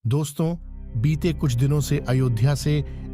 दोस्तों, बीते कुछ दिनों से अयोध्या से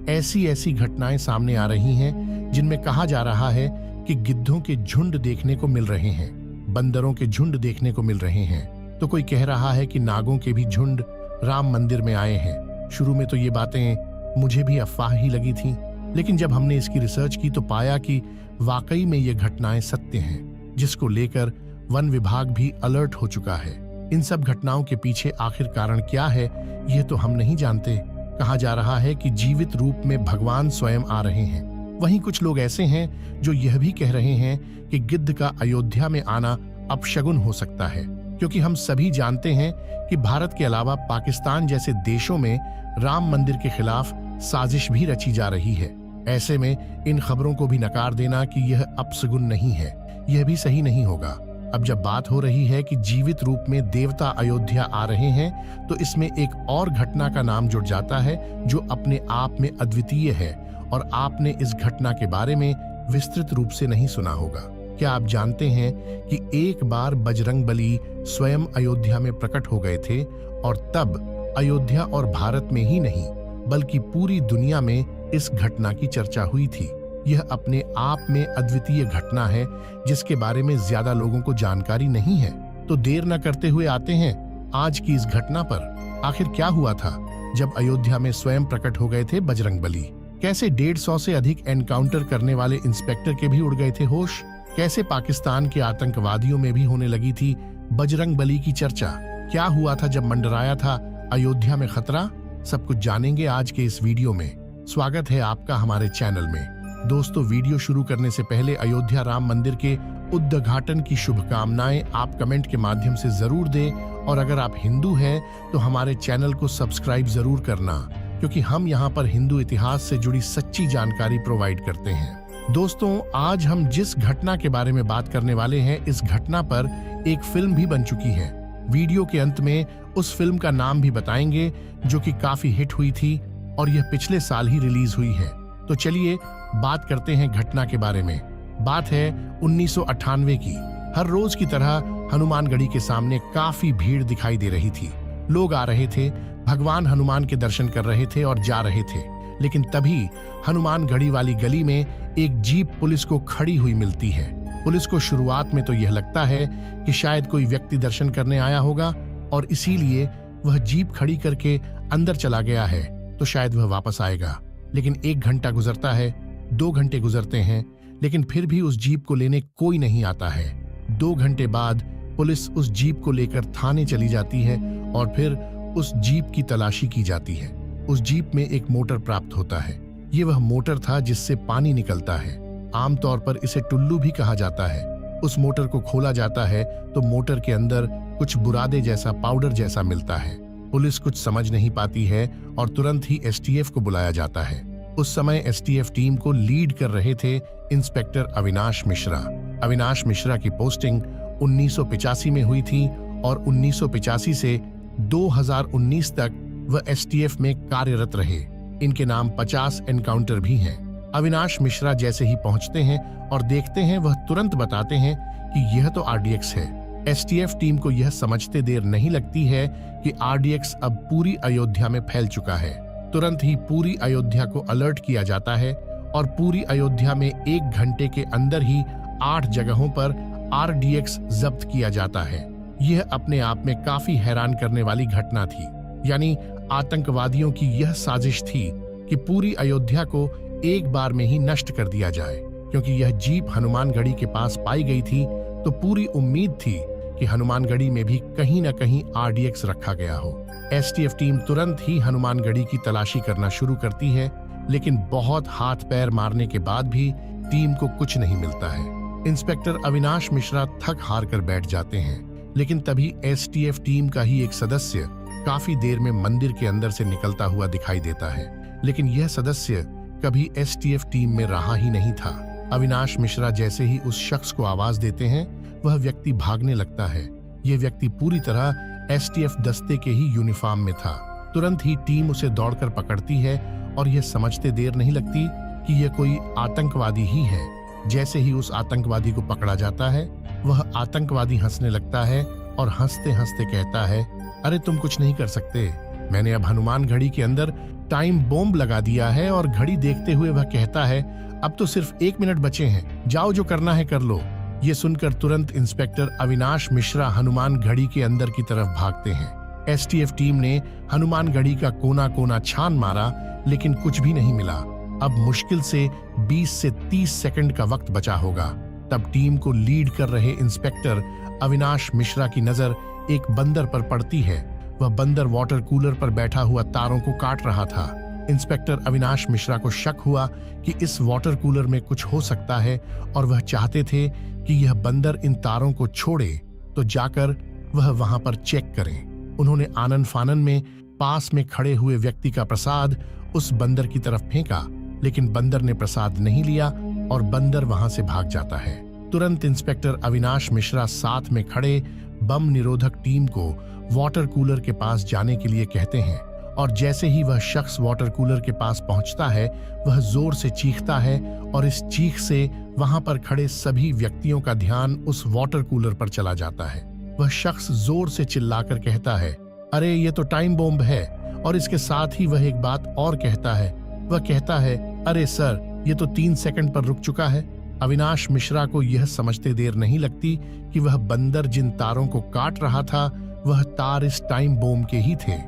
ऐसी ऐसी घटनाएं सामने आ रही हैं जिनमें कहा जा रहा है कि गिद्धों के झुंड देखने को मिल रहे हैं, बंदरों के झुंड देखने को मिल रहे हैं, तो कोई कह रहा है कि नागों के भी झुंड राम मंदिर में आए हैं। शुरू में तो ये बातें मुझे भी अफवाह ही लगी थी, लेकिन जब हमने इसकी रिसर्च की तो पाया कि वाकई में ये घटनाएं सत्य हैं, जिसको लेकर वन विभाग भी अलर्ट हो चुका है। इन सब घटनाओं के पीछे आखिर कारण क्या है, यह तो हम नहीं जानते। कहा जा रहा है कि जीवित रूप में भगवान स्वयं आ रहे हैं। वहीं कुछ लोग ऐसे हैं जो यह भी कह रहे हैं कि गिद्ध का अयोध्या में आना अपशगुन हो सकता है, क्योंकि हम सभी जानते हैं कि भारत के अलावा पाकिस्तान जैसे देशों में राम मंदिर के खिलाफ साजिश भी रची जा रही है। ऐसे में इन खबरों को भी नकार देना कि यह अपशगुन नहीं है, यह भी सही नहीं होगा। अब जब बात हो रही है कि जीवित रूप में देवता अयोध्या आ रहे हैं, तो इसमें एक और घटना का नाम जुड़ जाता है जो अपने आप में अद्वितीय है, और आपने इस घटना के बारे में विस्तृत रूप से नहीं सुना होगा। क्या आप जानते हैं कि एक बार बजरंगबली स्वयं अयोध्या में प्रकट हो गए थे, और तब अयोध्या और भारत में ही नहीं बल्कि पूरी दुनिया में इस घटना की चर्चा हुई थी। यह अपने आप में अद्वितीय घटना है जिसके बारे में ज्यादा लोगों को जानकारी नहीं है। तो देर न करते हुए आते हैं आज की इस घटना पर। आखिर क्या हुआ था जब अयोध्या में स्वयं प्रकट हो गए थे बजरंगबली? कैसे 150 से अधिक एनकाउंटर करने वाले इंस्पेक्टर के भी उड़ गए थे होश? कैसे पाकिस्तान के आतंकवादियों में भी होने लगी थी बजरंगबली की चर्चा? क्या हुआ था जब मंडराया था अयोध्या में खतरा? सब कुछ जानेंगे आज के इस वीडियो में। स्वागत है आपका हमारे चैनल में। दोस्तों, वीडियो शुरू करने से पहले अयोध्या राम मंदिर के उद्घाटन की शुभकामनाएं आप कमेंट के माध्यम से जरूर दें, और अगर आप हिंदू हैं तो हमारे चैनल को सब्सक्राइब जरूर करना, क्योंकि हम यहां पर हिंदू इतिहास से जुड़ी सच्ची जानकारी प्रोवाइड करते हैं। दोस्तों, आज हम जिस घटना के बारे में बात करने वाले हैं, इस घटना पर एक फिल्म भी बन चुकी है। वीडियो के अंत में उस फिल्म का नाम भी बताएंगे जो कि काफी हिट हुई थी, और यह पिछले साल ही रिलीज हुई है। तो चलिए बात करते हैं घटना के बारे में। बात है 1998 की। हर रोज की तरह हनुमानगढ़ी के सामने काफी भीड़ दिखाई दे रही थी। लोग आ रहे थे, भगवान हनुमान के दर्शन कर रहे थे और जा रहे थे। लेकिन तभी हनुमानगढ़ी वाली गली में एक जीप पुलिस को खड़ी हुई मिलती है। पुलिस को शुरुआत में तो यह लगता है कि शायद कोई व्यक्ति दर्शन करने आया होगा, और इसीलिए वह जीप खड़ी करके अंदर चला गया है, तो शायद वह वापस आएगा। लेकिन 1 घंटा गुजरता है, 2 घंटे गुजरते हैं, लेकिन फिर भी उस जीप को लेने कोई नहीं आता है। 2 घंटे बाद पुलिस उस जीप को लेकर थाने चली जाती है, और फिर उस जीप की तलाशी की जाती है। उस जीप में एक मोटर प्राप्त होता है। ये वह मोटर था जिससे पानी निकलता है। आमतौर पर इसे टुल्लू भी कहा जाता है। उस मोटर को खोला जाता है तो मोटर के अंदर कुछ बुरादे जैसा पाउडर जैसा मिलता है। पुलिस कुछ समझ नहीं पाती है और तुरंत ही एसटीएफ को बुलाया जाता है। उस समय एसटीएफ टीम को लीड कर रहे थे इंस्पेक्टर अविनाश मिश्रा। अविनाश मिश्रा की पोस्टिंग 1985 में हुई थी, और 1985 से 2019 तक वह एसटीएफ में कार्यरत रहे। इनके नाम 50 एनकाउंटर भी हैं। अविनाश मिश्रा जैसे ही पहुंचते हैं और देखते हैं, वह तुरंत बताते हैं कि यह तो आरडीएक्स है। एसटीएफ टीम को यह समझते देर नहीं लगती है कि आरडीएक्स अब पूरी अयोध्या में फैल चुका है। तुरंत ही पूरी अयोध्या को अलर्ट किया जाता है, और पूरी अयोध्या में 1 घंटे के अंदर ही 8 जगहों पर आरडीएक्स जब्त किया जाता है। यह अपने आप में काफी हैरान करने वाली घटना थी। यानी आतंकवादियों की यह साजिश थी कि पूरी अयोध्या को एक बार में ही नष्ट कर दिया जाए। क्योंकि यह जीप हनुमानगढ़ी के पास पाई गई थी, तो पूरी उम्मीद थी कि हनुमानगढ़ी में भी कहीं न कहीं आरडीएक्स रखा गया हो। एसटीएफ टीम तुरंत ही हनुमानगढ़ी की तलाशी करना शुरू करती है, लेकिन बहुत हाथ पैर मारने के बाद भी टीम को कुछ नहीं मिलता है। इंस्पेक्टर अविनाश मिश्रा थक हार कर बैठ जाते हैं, लेकिन तभी एसटीएफ टीम का ही एक सदस्य काफी देर में मंदिर के अंदर से निकलता हुआ दिखाई देता है। लेकिन यह सदस्य कभी एसटीएफ टीम में रहा ही नहीं था। अविनाश मिश्रा जैसे ही उस शख्स को आवाज देते हैं, वह व्यक्ति भागने लगता है। यह व्यक्ति पूरी तरह एसटीएफ दस्ते के ही यूनिफॉर्म में था। तुरंत ही टीम उसे दौड़कर पकड़ती है, और यह समझते देर नहीं लगती कि यह कोई आतंकवादी ही है। जैसे ही उस आतंकवादी को पकड़ा जाता है, वह आतंकवादी हंसने लगता है और हंसते हंसते कहता है, अरे तुम कुछ नहीं कर सकते, मैंने अब हनुमान घड़ी के अंदर टाइम बॉम्ब लगा दिया है और घड़ी देखते हुए वह कहता है, अब तो सिर्फ 1 मिनट बचे हैं, जाओ जो करना है कर लो। ये सुनकर तुरंत इंस्पेक्टर अविनाश मिश्रा हनुमान घड़ी के अंदर की तरफ भागते हैं। एसटीएफ टीम ने हनुमान घड़ी का कोना कोना छान मारा, लेकिन कुछ भी नहीं मिला। अब मुश्किल से 20 से 30 सेकंड का वक्त बचा होगा। तब टीम को लीड कर रहे इंस्पेक्टर अविनाश मिश्रा की नजर एक बंदर पर पड़ती है। वह बंदर वाटर कूलर पर बैठा हुआ तारों को काट रहा था। इंस्पेक्टर अविनाश मिश्रा को शक हुआ कि इस वाटर कूलर में कुछ हो सकता है और वह चाहते थे कि यह बंदर इन तारों को छोड़े तो जाकर वह वहां पर चेक करें। उन्होंने आनन फानन में पास में खड़े हुए व्यक्ति का प्रसाद उस बंदर की तरफ फेंका, लेकिन बंदर ने प्रसाद नहीं लिया और बंदर वहां से भाग जाता है। तुरंत इंस्पेक्टर अविनाश मिश्रा साथ में खड़े बम निरोधक टीम को वाटर कूलर के पास जाने के लिए कहते हैं और जैसे ही वह शख्स वाटर कूलर के पास पहुंचता है, वह जोर से चीखता है और इस चीख से वहां पर खड़े सभी व्यक्तियों का ध्यान उस वाटर कूलर पर चला जाता है। वह शख्स जोर से चिल्लाकर कहता है, अरे ये तो टाइम बॉम्ब है। और इसके साथ ही वह एक बात और कहता है। वह कहता है, अरे सर, ये तो 3 सेकंड पर रुक चुका है। अविनाश मिश्रा को यह समझते देर नहीं लगती कि वह बंदर जिन तारों को काट रहा था, वह तार इस टाइम बॉम्ब के ही थे।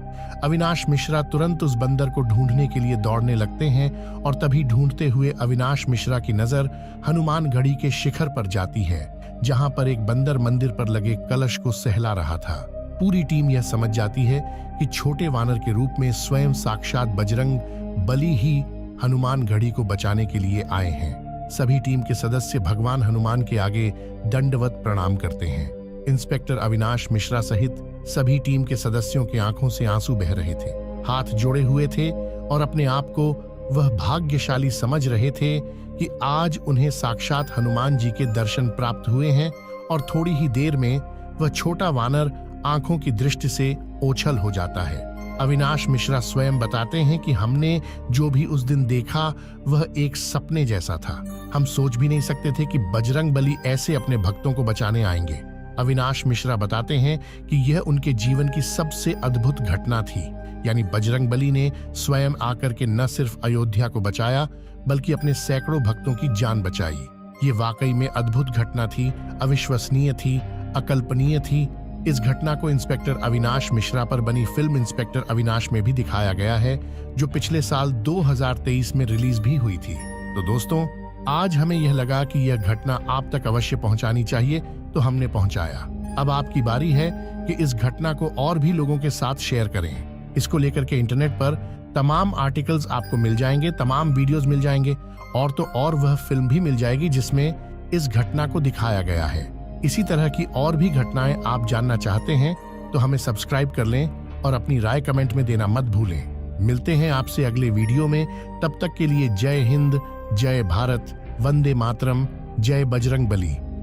अविनाश मिश्रा तुरंत उस बंदर को ढूंढने के लिए दौड़ने लगते हैं और तभी ढूंढते हुए अविनाश मिश्रा की नजर हनुमान घड़ी के शिखर पर जाती है, जहां पर एक बंदर मंदिर पर लगे कलश को सहला रहा था। पूरी टीम यह समझ जाती है कि छोटे वानर के रूप में स्वयं साक्षात बजरंग बली ही हनुमान घड़ी को बचाने के लिए आए हैं। सभी टीम के सदस्य भगवान हनुमान के आगे दंडवत प्रणाम करते हैं। इंस्पेक्टर अविनाश मिश्रा सहित सभी टीम के सदस्यों की आंखों से आंसू बह रहे थे, हाथ जोड़े हुए थे और अपने आप को वह भाग्यशाली समझ रहे थे कि आज उन्हें साक्षात हनुमान जी के दर्शन प्राप्त हुए हैं और थोड़ी ही देर में वह छोटा वानर आंखों की दृष्टि से ओछल हो जाता है। अविनाश मिश्रा स्वयं बताते हैं कि हमने जो भी उस दिन देखा वह एक सपने जैसा था। हम सोच भी नहीं सकते थे कि बजरंग बली ऐसे अपने भक्तों को बचाने आएंगे। अविनाश मिश्रा बताते हैं कि यह उनके जीवन की सबसे अद्भुत घटना थी, यानी बजरंग बली ने स्वयं आकर के न सिर्फ अयोध्या को बचाया बल्कि अपने सैकड़ों भक्तों की जान बचाई। ये वाकई में अद्भुत घटना थी, अविश्वसनीय थी, अकल्पनीय थी। इस घटना को इंस्पेक्टर अविनाश मिश्रा पर बनी फिल्म इंस्पेक्टर अविनाश में भी दिखाया गया है, जो पिछले साल 2023 में रिलीज भी हुई थी। तो दोस्तों, आज हमें यह लगा कि यह घटना आप तक अवश्य पहुंचानी चाहिए, तो हमने पहुंचाया। अब आपकी बारी है कि इस घटना को और भी लोगों के साथ शेयर करें। इसको लेकर के इंटरनेट पर तमाम आर्टिकल्स आपको मिल जाएंगे, तमाम वीडियोस मिल जाएंगे और तो और वह फिल्म भी मिल जाएगी जिसमें इस घटना को दिखाया गया है। इसी तरह की और भी घटनाएं आप जानना चाहते हैं तो हमें सब्सक्राइब कर लें और अपनी राय कमेंट में देना मत भूलें। मिलते हैं आपसे अगले वीडियो में, तब तक के लिए जय हिंद, जय भारत, वंदे मातरम, जय बजरंग बली।